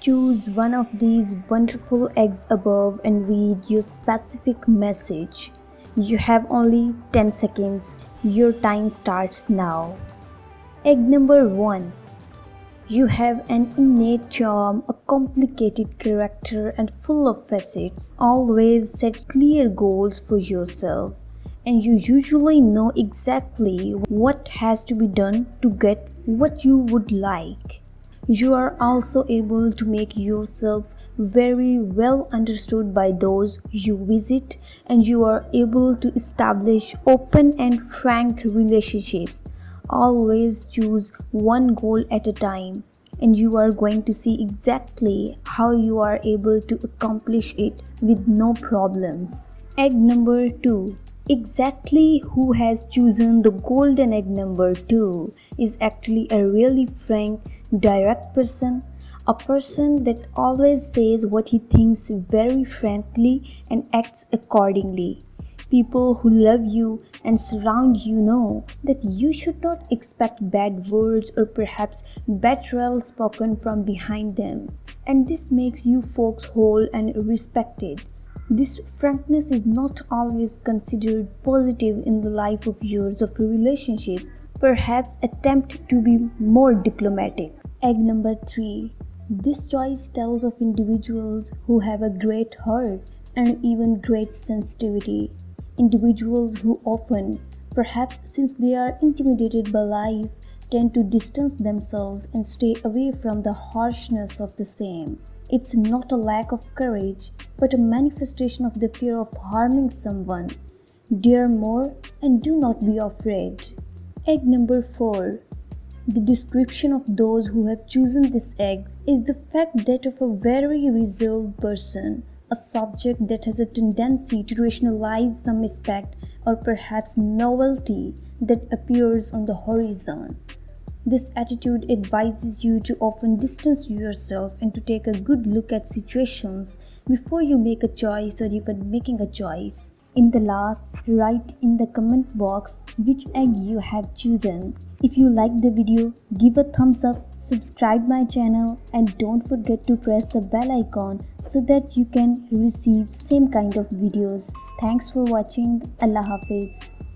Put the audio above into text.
Choose one of these wonderful eggs above and read your specific message. You have only 10 seconds. Your time starts now. Egg number 1. You have an innate charm, a complicated character, and full of facets. Always set clear goals for yourself, and you usually know exactly what has to be done to get what you would like. You are also able to make yourself very well understood by those you visit, and you are able to establish open and frank relationships. Always choose one goal at a time, and you are going to see exactly how you are able to accomplish it with no problems. Egg number 2. Exactly who has chosen the golden egg number 2 is actually a really frank, direct person, a person that always says what he thinks very frankly and acts accordingly. People who love you and surround you know that you should not expect bad words or perhaps betrayal spoken from behind them, and this makes you folks whole and respected. This frankness is not always considered positive in the life of years of a relationship. Perhaps attempt to be more diplomatic. Egg number 3. This choice tells of individuals who have a great heart and even great sensitivity. Individuals who often, perhaps since they are intimidated by life, tend to distance themselves and stay away from the harshness of the same. It's not a lack of courage, but a manifestation of the fear of harming someone. Dare more and do not be afraid. Egg number 4. The description of those who have chosen this egg is the fact that of a very reserved person, a subject that has a tendency to rationalize some aspect or perhaps novelty that appears on the horizon. This attitude advises you to often distance yourself and to take a good look at situations before you make a choice or even making a choice. In the last, write in the comment box which egg you have chosen. If you like the video, give a thumbs up, subscribe my channel, and don't forget to press the bell icon so that you can receive same kind of videos. Thanks for watching. Allah Hafiz.